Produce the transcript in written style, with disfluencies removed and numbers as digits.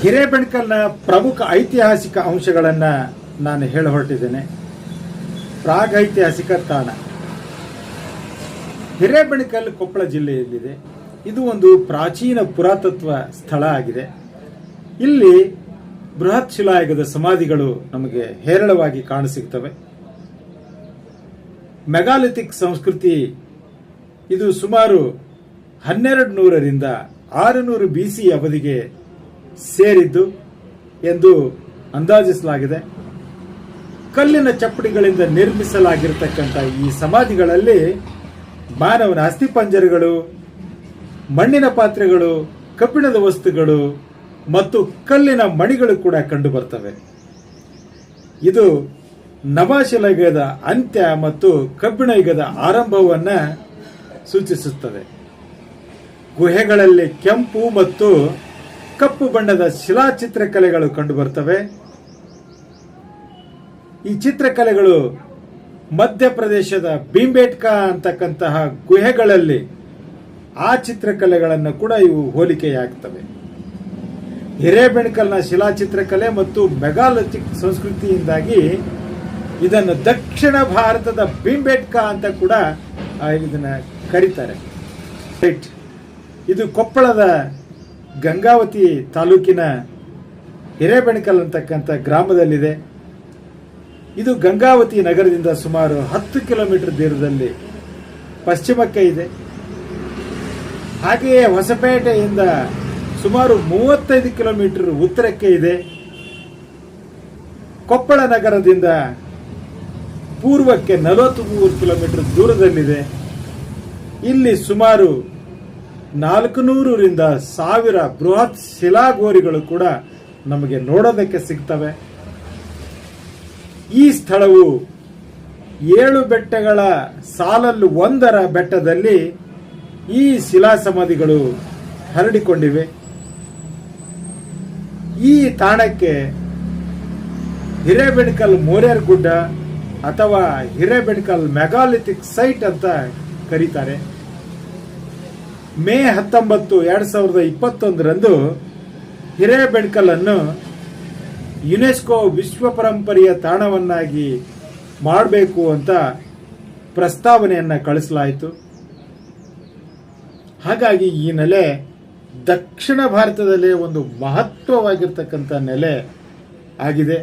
ಹಿರೇಬೆಣಕಲ್ನ ಪ್ರಮುಖ ಐತಿಹಾಸಿಕ ಅಂಶಗಳನ್ನು ನಾನು ಹೇಳ ಹೊರಟಿದ್ದೇನೆ. ಪ್ರಾಗೈತಿಹಾಸಿಕ ತಾಣ ಹಿರೇಬೆಣಕಲ್ ಕೊಪ್ಪಳ ಜಿಲ್ಲೆಯಲ್ಲಿದೆ. ಇದು ಒಂದು ಪ್ರಾಚೀನ ಪುರಾತತ್ವ ಸ್ಥಳ ಆಗಿದೆ. ಇಲ್ಲಿ ಬೃಹತ್ ಶಿಲಾಯುಗದ ಸಮಾಧಿಗಳು ನಮಗೆ ಹೇರಳವಾಗಿ ಕಾಣಸಿಗ್ತವೆ. ಮೆಗಾಲಿಥಿಕ್ ಸಂಸ್ಕೃತಿ ಇದು ಸುಮಾರು 1200ರಿಂದ 600 BC ಅವಧಿಗೆ ಸೇರಿದ್ದು ಎಂದು ಅಂದಾಜಿಸಲಾಗಿದೆ. ಕಲ್ಲಿನ ಚಪ್ಪಡಿಗಳಿಂದ ನಿರ್ಮಿಸಲಾಗಿರತಕ್ಕಂಥ ಈ ಸಮಾಧಿಗಳಲ್ಲಿ ಮಾನವನ ಅಸ್ಥಿಪಂಜರಗಳು, ಮಣ್ಣಿನ ಪಾತ್ರೆಗಳು, ಕಬ್ಬಿಣದ ವಸ್ತುಗಳು ಮತ್ತು ಕಲ್ಲಿನ ಮಣಿಗಳು ಕೂಡ ಕಂಡುಬರ್ತವೆ. ಇದು ನವಶಿಲಾಯುಗದ ಅಂತ್ಯ ಮತ್ತು ಕಬ್ಬಿಣ ಯುಗದ ಆರಂಭವನ್ನು ಸೂಚಿಸುತ್ತದೆ. ಗುಹೆಗಳಲ್ಲಿ ಕೆಂಪು ಮತ್ತು ಕಪ್ಪು ಬಣ್ಣದ ಶಿಲಾ ಚಿತ್ರಕಲೆಗಳು ಕಂಡುಬರ್ತವೆ. ಈ ಚಿತ್ರಕಲೆಗಳು ಮಧ್ಯಪ್ರದೇಶದ ಭೀಂಬೇಟ್ಕಾ ಅಂತಕ್ಕಂತಹ ಗುಹೆಗಳಲ್ಲಿ ಆ ಚಿತ್ರಕಲೆಗಳನ್ನು ಕೂಡ ಇವು ಹೋಲಿಕೆಯಾಗ್ತವೆ. ಹಿರೇಬೆಣಕಲ್ನ ಶಿಲಾ ಚಿತ್ರಕಲೆ ಮತ್ತು ಮೆಗಾಲಿಥಿಕ್ ಸಂಸ್ಕೃತಿಯಿಂದಾಗಿ ಇದನ್ನು ದಕ್ಷಿಣ ಭಾರತದ ಭೀಂಬೇಟ್ಕಾ ಅಂತ ಕೂಡ ಇದನ್ನು ಕರೀತಾರೆ. ಇದು ಕೊಪ್ಪಳದ ಗಂಗಾವತಿ ತಾಲೂಕಿನ ಹಿರೇಬೆಣಕಲ್ ಅಂತಕ್ಕಂಥ ಗ್ರಾಮದಲ್ಲಿದೆ. ಇದು ಗಂಗಾವತಿ ನಗರದಿಂದ ಸುಮಾರು 10 ಕಿಲೋಮೀಟರ್ ದೂರದಲ್ಲಿ ಪಶ್ಚಿಮಕ್ಕೆ ಇದೆ. ಹಾಗೆಯೇ ಹೊಸಪೇಟೆಯಿಂದ ಸುಮಾರು 35 ಕಿಲೋಮೀಟರ್ ಉತ್ತರಕ್ಕೆ ಇದೆ. ಕೊಪ್ಪಳ ನಗರದಿಂದ ಪೂರ್ವಕ್ಕೆ 43 ಕಿಲೋಮೀಟರ್ ದೂರದಲ್ಲಿದೆ. ಇಲ್ಲಿ ಸುಮಾರು 400ರಿಂದ 1000 ಬೃಹತ್ ಶಿಲಾಗೋರಿಗಳು ಕೂಡ ನಮಗೆ ನೋಡೋದಕ್ಕೆ ಸಿಗ್ತವೆ. ಈ ಸ್ಥಳವು 7 ಬೆಟ್ಟಗಳ ಸಾಲಲ್ಲಿ ಒಂದರ ಬೆಟ್ಟದಲ್ಲಿ ಈ ಶಿಲಾ ಸಮಾಧಿಗಳು ಹರಡಿಕೊಂಡಿವೆ. ಈ ತಾಣಕ್ಕೆ ಹಿರೇಬೆಣಕಲ್ ಮೋರೇರ್ ಗುಡ್ಡ ಅಥವಾ ಹಿರೇಬೆಣಕಲ್ ಮೆಗಾಲಿಥಿಕ್ ಸೈಟ್ ಅಂತ ಕರೀತಾರೆ. ಮೇ 19, 2021ರಂದು ಹಿರೇಬೆಣಕಲ್ ಅನ್ನು ಯುನೆಸ್ಕೋ ವಿಶ್ವ ಪರಂಪರೆಯ ತಾಣವನ್ನಾಗಿ ಮಾಡಬೇಕು ಅಂತ ಪ್ರಸ್ತಾವನೆಯನ್ನು ಕಳಿಸಲಾಯಿತು. ಹಾಗಾಗಿ ಈ ನೆಲೆ ದಕ್ಷಿಣ ಭಾರತದಲ್ಲೇ ಒಂದು ಮಹತ್ವವಾಗಿರ್ತಕ್ಕಂಥ ನೆಲೆ ಆಗಿದೆ.